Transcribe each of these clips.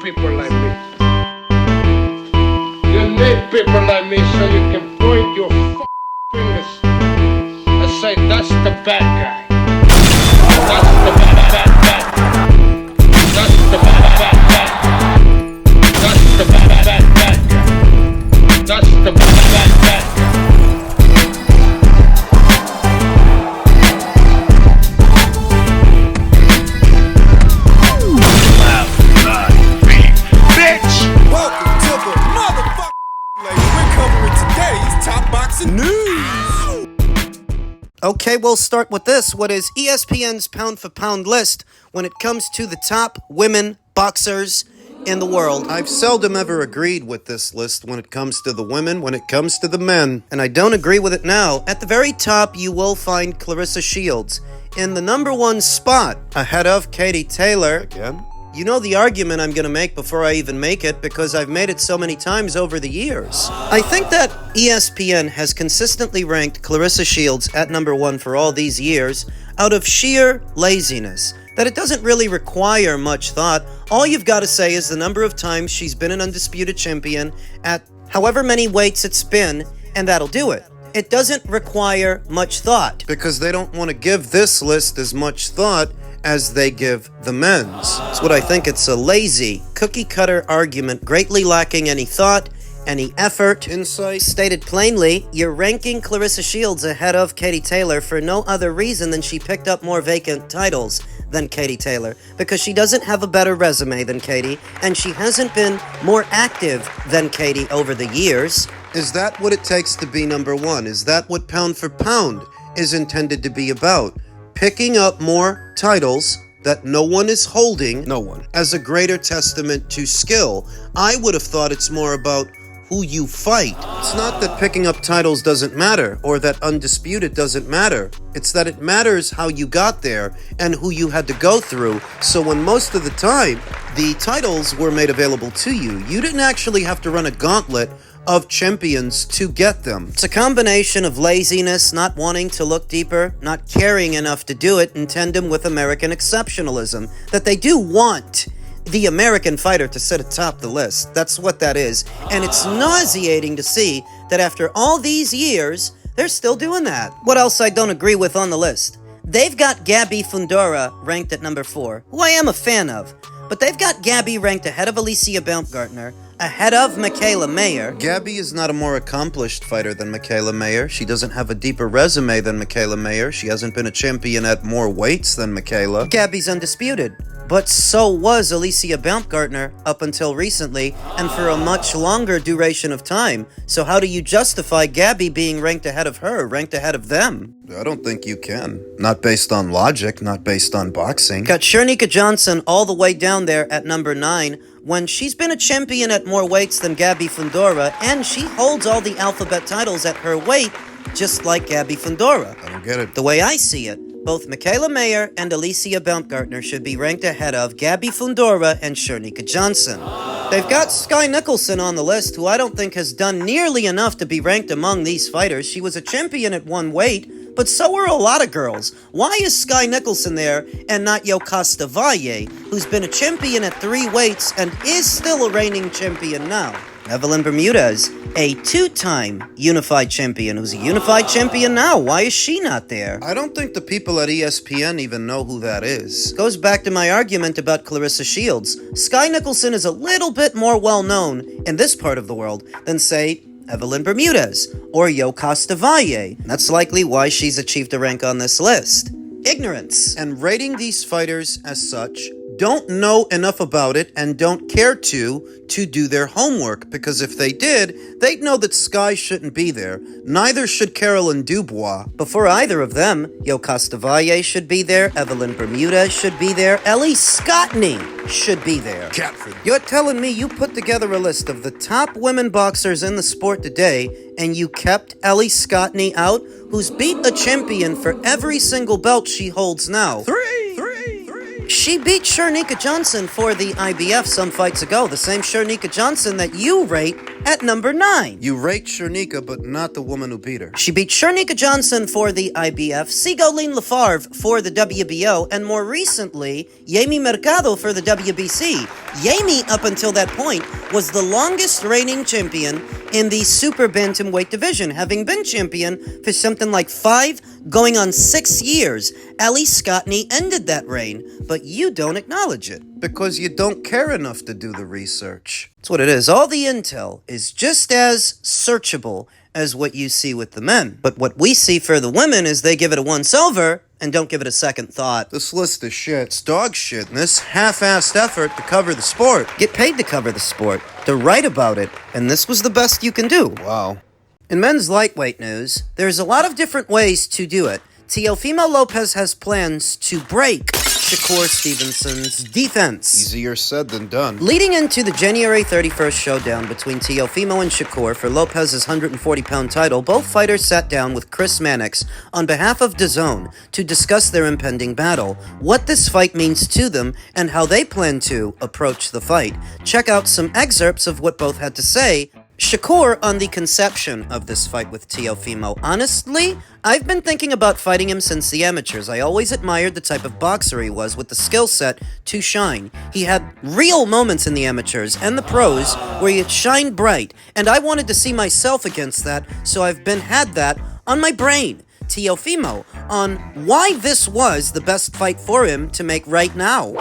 people like me. You need people like me so you can point your fingers and say, that's the bad guy. That's the bad guy. That's the bad guy. That's the bad guy. That's the bad guy. Okay, we'll start with this. What is ESPN's pound-for-pound list when it comes to the top women boxers in the world? I've seldom ever agreed with this list when it comes to the women, when it comes to the men. And I don't agree with it now. At the very top, you will find Clarissa Shields in the number one spot, ahead of Katie Taylor. Again? You know the argument I'm going to make before I even make it because I've made it so many times over the years. I think that ESPN has consistently ranked Clarissa Shields at number one for all these years out of sheer laziness. That it doesn't really require much thought. All you've got to say is the number of times she's been an undisputed champion at however many weights it's been, and that'll do it. It doesn't require much thought. Because they don't want to give this list as much thought as they give the men's. That's what I think. It's a lazy, cookie-cutter argument, greatly lacking any thought, any effort, insight. Stated plainly, you're ranking Clarissa Shields ahead of Katie Taylor for no other reason than she picked up more vacant titles than Katie Taylor, because she doesn't have a better resume than Katie, and she hasn't been more active than Katie over the years. Is that what it takes to be number one? Is that what pound for pound is intended to be about? Picking up more titles that no one is holding, as a greater testament to skill. I would have thought it's more about who you fight. It's not that picking up titles doesn't matter, or that undisputed doesn't matter. It's that it matters how you got there and who you had to go through. So when most of the time the titles were made available to you, you didn't actually have to run a gauntlet of champions to get them. It's a combination of laziness, not wanting to look deeper, not caring enough to do it in tandem with American exceptionalism, that they do want the American fighter to sit atop the list. That's what that is. And it's nauseating to see that after all these years, they're still doing that. What else I don't agree with on the list? They've got Gabby Fundora ranked at number 4, who I am a fan of. But they've got Gabby ranked ahead of Alicia Baumgartner, ahead of Michaela Mayer. Gabby is not a more accomplished fighter than Michaela Mayer. She doesn't have a deeper resume than Michaela Mayer. She hasn't been a champion at more weights than Michaela. Gabby's undisputed. But so was Alicia Baumgartner up until recently, and for a much longer duration of time. So how do you justify Gabby being ranked ahead of her, ranked ahead of them? I don't think you can. Not based on logic, not based on boxing. Got Shernika Johnson all the way down there at number 9, when she's been a champion at more weights than Gabby Fundora, and she holds all the alphabet titles at her weight, just like Gabby Fundora. I don't get it. The way I see it, both Michaela Mayer and Alicia Baumgartner should be ranked ahead of Gabby Fundora and Shernika Johnson. They've got Skye Nicholson on the list, who I don't think has done nearly enough to be ranked among these fighters. She was a champion at one weight, but so were a lot of girls. Why is Skye Nicholson there and not Yokasta Valle, who's been a champion at 3 weights and is still a reigning champion now? Evelyn Bermudez, a 2-time unified champion who's a unified champion now. Why is she not there? I don't think the people at ESPN even know who that is. Goes back to my argument about Clarissa Shields. Skye Nicholson is a little bit more well-known in this part of the world than, say, Evelyn Bermudez or Yokasta Valle. That's likely why she's achieved a rank on this list. Ignorance. And rating these fighters as such, don't know enough about it and don't care to do their homework, because if they did, they'd know that Skye shouldn't be there. Neither should Caroline Dubois. Before either of them, Yokasta Valle should be there, Evelyn Bermudez should be there, Ellie Scotney should be there. Catford. You're telling me you put together a list of the top women boxers in the sport today and you kept Ellie Scotney out, who's beat a champion for every single belt she holds now? She beat Shernika Johnson for the IBF some fights ago, the same Shernika Johnson that you rate At number 9. You rate Shernika, but not the woman who beat her. She beat Shernika Johnson for the IBF, Sigolene Lafarve for the WBO, and more recently, Jamie Mercado for the WBC. Jamie, up until that point, was the longest reigning champion in the super bantamweight division, having been champion for something like 5 going on 6 years. Ali Scottney ended that reign, but you don't acknowledge it. Because you don't care enough to do the research. That's what it is. All the intel is just as searchable as what you see with the men. But what we see for the women is they give it a once-over and don't give it a second thought. This list is shit. It's dog shit, and this half-assed effort to cover the sport. Get paid to cover the sport, to write about it, and this was the best you can do. Wow. In men's lightweight news, there's a lot of different ways to do it. Teofimo Lopez has plans to break Shakur Stevenson's defense. Easier said than done. Leading into the January 31st showdown between Teofimo and Shakur for Lopez's 140-pound title, both fighters sat down with Chris Mannix on behalf of DAZN to discuss their impending battle, what this fight means to them, and how they plan to approach the fight. Check out some excerpts of what both had to say. Shakur on the conception of this fight with Teofimo. Honestly, I've been thinking about fighting him since the amateurs. I always admired the type of boxer he was with the skill set to shine. He had real moments in the amateurs and the pros where he shined bright, and I wanted to see myself against that, so I've had that on my brain. Teofimo on why this was the best fight for him to make right now.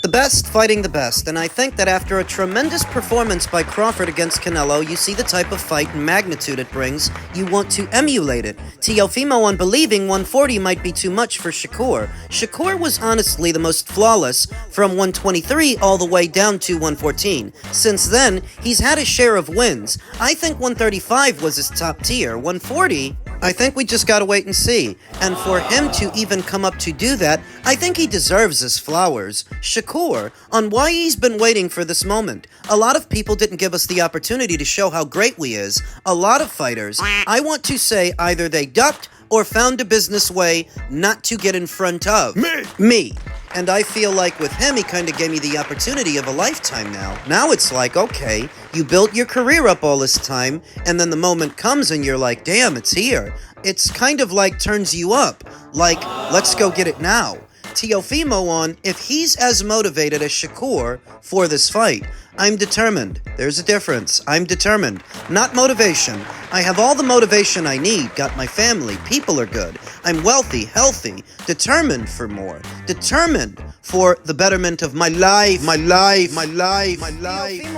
The best fighting the best, and I think that after a tremendous performance by Crawford against Canelo, you see the type of fight and magnitude it brings, you want to emulate it. Teofimo on believing 140 might be too much for Shakur. Shakur was honestly the most flawless from 123 all the way down to 114. Since then, he's had his share of wins. I think 135 was his top tier. 140... I think we just gotta wait and see. And for him to even come up to do that, I think he deserves his flowers. Shakur, on why he's been waiting for this moment. A lot of people didn't give us the opportunity to show how great we is. A lot of fighters, I want to say either they ducked or found a business way not to get in front of. Me. And I feel like with him, he kind of gave me the opportunity of a lifetime now. Now it's like, okay, you built your career up all this time, and then the moment comes and you're like, damn, it's here. It's kind of like turns you up. Like, let's go get it now. Teofimo on, if he's as motivated as Shakur for this fight, I'm determined. There's a difference. I'm determined. Not motivation. I have all the motivation I need. Got my family. People are good. I'm wealthy, healthy, determined for more. Determined for the betterment of my life. Teofimo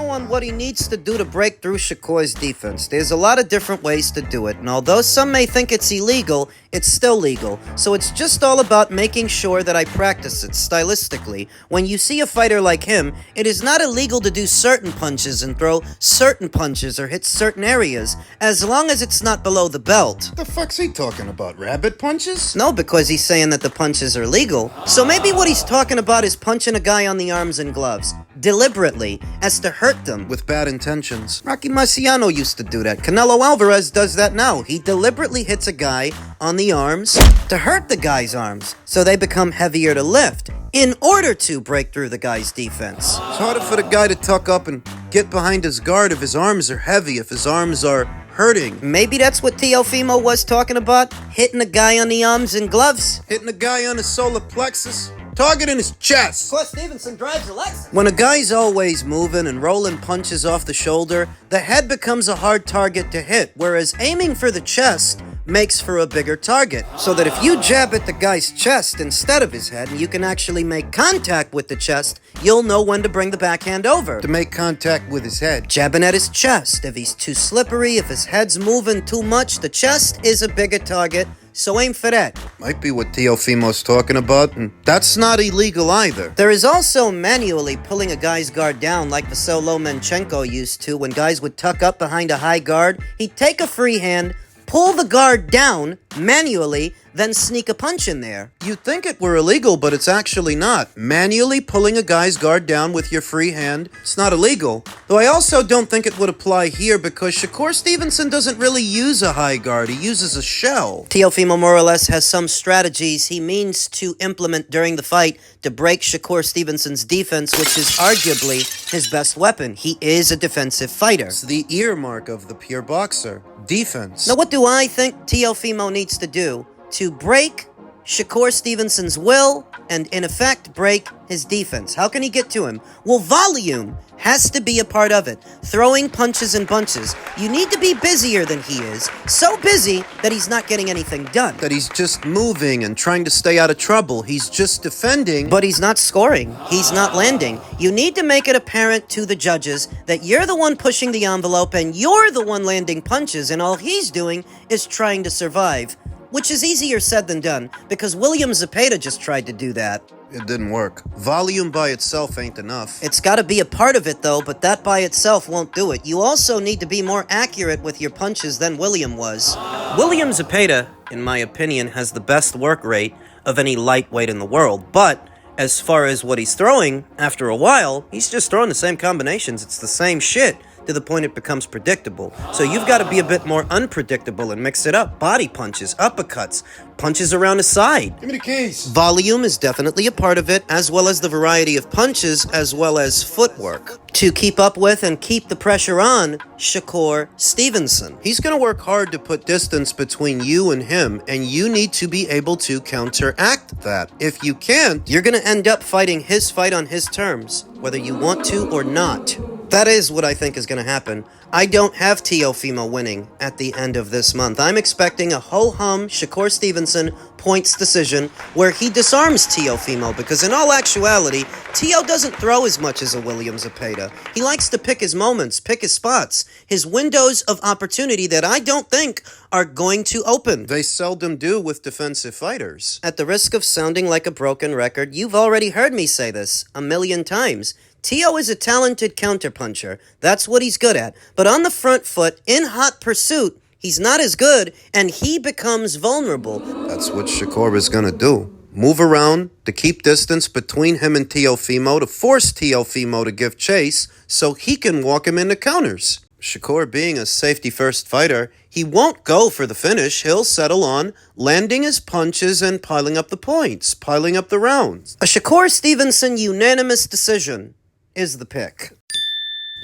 on what he needs to do to break through Shakur's defense. There's a lot of different ways to do it, and although some may think it's illegal, it's still legal. So it's just all about making sure that I practice it stylistically. When you see a fighter like him, it is not illegal to do certain punches and throw certain punches or hit certain areas, as long as it's not below the belt. The fuck's he talking about? Rabbit punches? No, because he's saying that the punches are legal. So maybe what he's talking about is punching a guy on the arms and gloves, deliberately, as to hurt them. With bad intentions. Rocky Marciano used to do that. Canelo Alvarez does that now. He deliberately hits a guy on the arms to hurt the guy's arms, so they become heavier to lift, in order to break through the guy's defense. It's harder for the guy to tuck up and get behind his guard if his arms are heavy, if his arms are hurting. Maybe that's what Teofimo was talking about, hitting a guy on the arms and gloves. Hitting a guy on his solar plexus, targeting his chest. Of course, Stevenson drives a Lexus. When a guy's always moving and rolling punches off the shoulder, the head becomes a hard target to hit, whereas aiming for the chest makes for a bigger target. So that if you jab at the guy's chest instead of his head, and you can actually make contact with the chest, you'll know when to bring the backhand over. To make contact with his head. Jabbing at his chest. If he's too slippery, if his head's moving too much, the chest is a bigger target, so aim for that. Might be what Teofimo's talking about, and that's not illegal either. There is also manually pulling a guy's guard down like Vasyl Lomachenko used to when guys would tuck up behind a high guard. He'd take a free hand, pull the guard down manually, then sneak a punch in there. You'd think it were illegal, but it's actually not. Manually pulling a guy's guard down with your free hand, it's not illegal. Though I also don't think it would apply here because Shakur Stevenson doesn't really use a high guard, he uses a shell. Teofimo more or less has some strategies he means to implement during the fight to break Shakur Stevenson's defense, which is arguably his best weapon. He is a defensive fighter. It's the earmark of the pure boxer. Defense. Now, what do I think Teofimo needs to do to break Shakur Stevenson's will and, in effect, break his defense? How can he get to him? Well, volume has to be a part of it. Throwing punches and bunches. You need to be busier than he is. So busy that he's not getting anything done. That he's just moving and trying to stay out of trouble. He's just defending. But he's not scoring. He's not landing. You need to make it apparent to the judges that you're the one pushing the envelope and you're the one landing punches, and all he's doing is trying to survive. Which is easier said than done, because William Zepeda just tried to do that. It didn't work. Volume by itself ain't enough. It's gotta be a part of it though, but that by itself won't do it. You also need to be more accurate with your punches than William was. William Zepeda, in my opinion, has the best work rate of any lightweight in the world, but as far as what he's throwing, after a while, he's just throwing the same combinations. It's the same shit, to the point it becomes predictable. So you've got to be a bit more unpredictable and mix it up. Body punches, uppercuts, punches around the side. Give me the keys. Volume is definitely a part of it, as well as the variety of punches, as well as footwork. To keep up with and keep the pressure on Shakur Stevenson. He's going to work hard to put distance between you and him, and you need to be able to counteract that. If you can't, you're going to end up fighting his fight on his terms, whether you want to or not. That is what I think is going to happen. I don't have Teofimo winning at the end of this month. I'm expecting a ho-hum Shakur Stevenson points decision where he disarms Teofimo, because in all actuality, Teo doesn't throw as much as a William Zepeda. He likes to pick his moments, pick his spots, his windows of opportunity that I don't think are going to open. They seldom do with defensive fighters. At the risk of sounding like a broken record, you've already heard me say this a million times. Teo is a talented counterpuncher. That's what he's good at. But on the front foot, in hot pursuit, he's not as good, and he becomes vulnerable. That's what Shakur is going to do. Move around to keep distance between him and Teofimo, to force Teofimo to give chase so he can walk him into counters. Shakur, being a safety-first fighter, he won't go for the finish. He'll settle on landing his punches and piling up the points, piling up the rounds. A Shakur Stevenson unanimous decision is the pick.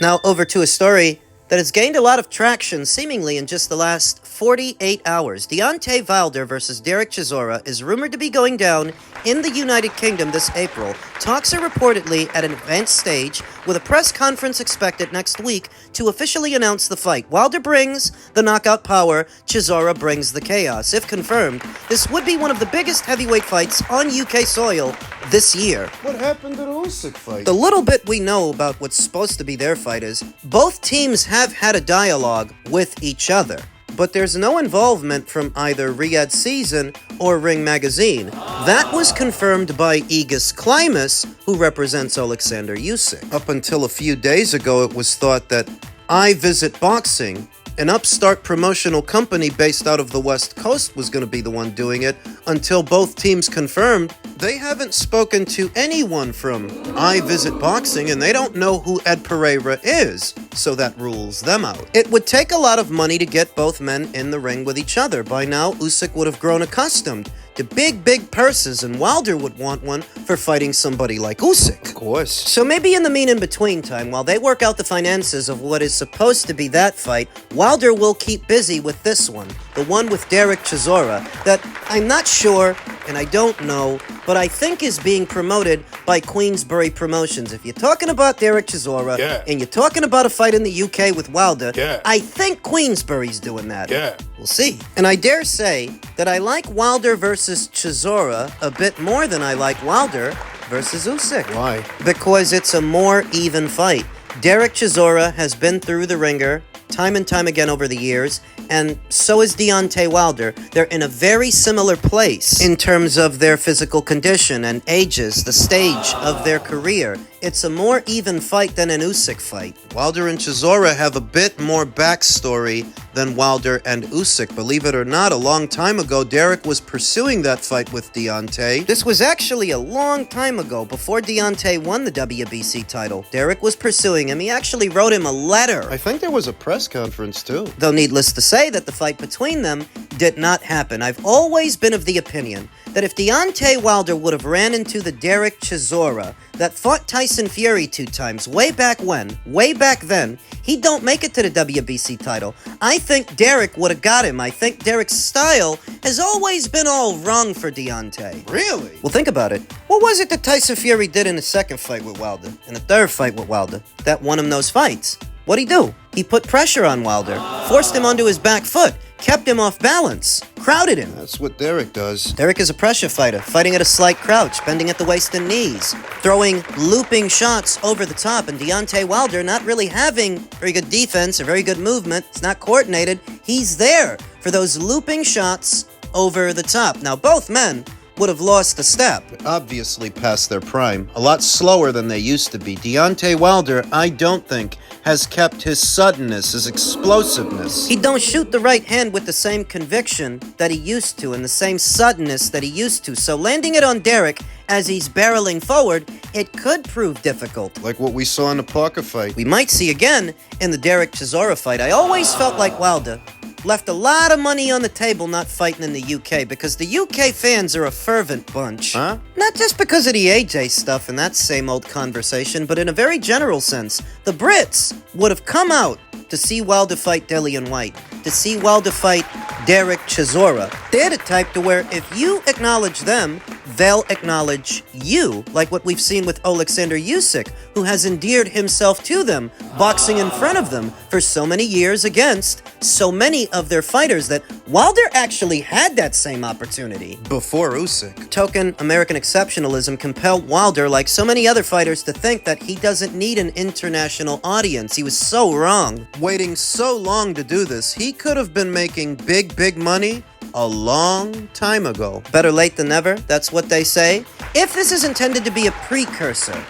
Now over to a story that has gained a lot of traction seemingly in just the last 48 hours. Deontay Wilder versus Derek Chisora is rumored to be going down in the United Kingdom this April. Talks are reportedly at an advanced stage, with a press conference expected next week to officially announce the fight. Wilder brings the knockout power, Chisora brings the chaos. If confirmed, this would be one of the biggest heavyweight fights on UK soil this year. What happened to the Usyk fight? The little bit we know about what's supposed to be their fight is, both teams have had a dialogue with each other, but there's no involvement from either Riyadh Season or Ring Magazine. That was confirmed by Aegis Climas, who represents Alexander Usyk. Up until a few days ago, it was thought that I Visit Boxing, an upstart promotional company based out of the West Coast, was going to be the one doing it, until both teams confirmed. They haven't spoken to anyone from I Visit Boxing, and they don't know who Ed Pereira is, so that rules them out. It would take a lot of money to get both men in the ring with each other. By now, Usyk would have grown accustomed to big purses, and Wilder would want one for fighting somebody like Usyk. Of course. So maybe in the in-between time, while they work out the finances of what is supposed to be that fight, Wilder will keep busy with this one, the one with Derek Chisora, that I'm not sure, and I don't know, but I think is being promoted by Queensberry Promotions. If you're talking about Derek Chisora, and you're talking about a fight in the UK with Wilder, I think Queensberry's doing that. We'll see. And I dare say that I like Wilder versus Chisora a bit more than I like Wilder versus Usyk. Why? Because it's a more even fight. Derek Chisora has been through the ringer time and time again over the years, and so is Deontay Wilder. They're in a very similar place in terms of their physical condition and ages, the stage of their career. It's a more even fight than an Usyk fight. Wilder and Chisora have a bit more backstory than Wilder and Usyk. Believe it or not, a long time ago, Derek was pursuing that fight with Deontay. This was actually a long time ago, before Deontay won the WBC title. Derek was pursuing him. He actually wrote him a letter. I think there was a press conference, too. Though needless to say that the fight between them did not happen. I've always been of the opinion that if Deontay Wilder would have ran into the Derek Chisora that fought Tyson Fury 2 times way back then, he don't make it to the WBC title. I think Derek would have got him. I think Derek's style has always been all wrong for Deontay. Really? Well, think about it. What was it that Tyson Fury did in the second fight with Wilder, in the third fight with Wilder, that won him those fights? What'd he do? He put pressure on Wilder, forced him onto his back foot, kept him off balance, crowded him. That's what Derek does. Derek is a pressure fighter, fighting at a slight crouch, bending at the waist and knees, throwing looping shots over the top, and Deontay Wilder not really having very good defense or very good movement. It's not coordinated. He's there for those looping shots over the top. Now, both men would have lost a step. Obviously past their prime. A lot slower than they used to be. Deontay Wilder, I don't think, has kept his suddenness, his explosiveness. He don't shoot the right hand with the same conviction that he used to and the same suddenness that he used to. So landing it on Derek as he's barreling forward, it could prove difficult. Like what we saw in the Parker fight. We might see again in the Derek Chisora fight. I always felt like Wilder left a lot of money on the table not fighting in the UK because the UK fans are a fervent bunch. Huh? Not just because of the AJ stuff and that same old conversation, but in a very general sense. The Brits would have come out to see Wilder fight Dillian White, to see Wilder fight Derek Chisora. They're the type to where if you acknowledge them, they'll acknowledge you, like what we've seen with Alexander Usyk, who has endeared himself to them, boxing in front of them for so many years against so many of their fighters that Wilder actually had that same opportunity. Before Usyk. Token American exceptionalism compelled Wilder, like so many other fighters, to think that he doesn't need an international audience. He was so wrong. Waiting so long to do this, he could have been making big money a long time ago. Better late than never, that's what they say. If this is intended to be a precursor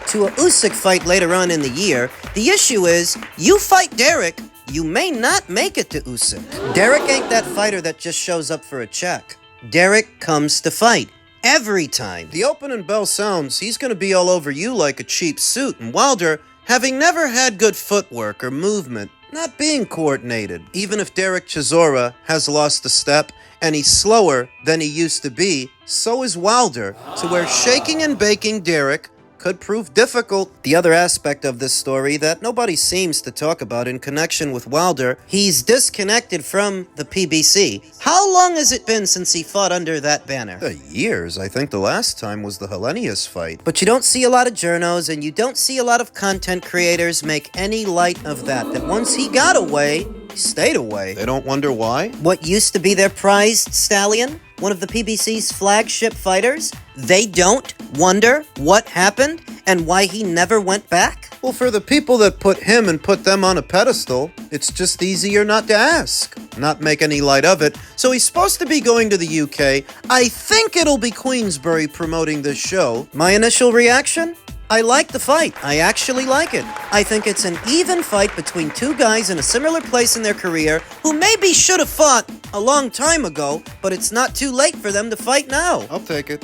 to a Usyk fight later on in the year, the issue is, you fight Derek, you may not make it to Usyk. Derek ain't that fighter that just shows up for a check. Derek comes to fight. Every time. The opening bell sounds, he's gonna be all over you like a cheap suit, and Wilder, having never had good footwork or movement, not being coordinated. Even if Derek Chisora has lost a step and he's slower than he used to be, so is Wilder, to where shaking and baking Derek could prove difficult. The other aspect of this story that nobody seems to talk about in connection with Wilder, he's disconnected from the PBC. How long has it been since he fought under that banner? Years. I think the last time was the Hellenius fight. But you don't see a lot of journos and you don't see a lot of content creators make any light of that. That once he got away, he stayed away. They don't wonder why? What used to be their prized stallion, one of the PBC's flagship fighters, they don't wonder what happened and why he never went back? Well, for the people that put him and put them on a pedestal, it's just easier not to ask, not make any light of it. So he's supposed to be going to the UK. I think it'll be Queensbury promoting this show. My initial reaction? I like the fight. I actually like it. I think it's an even fight between two guys in a similar place in their career who maybe should have fought a long time ago, but it's not too late for them to fight now. I'll take it.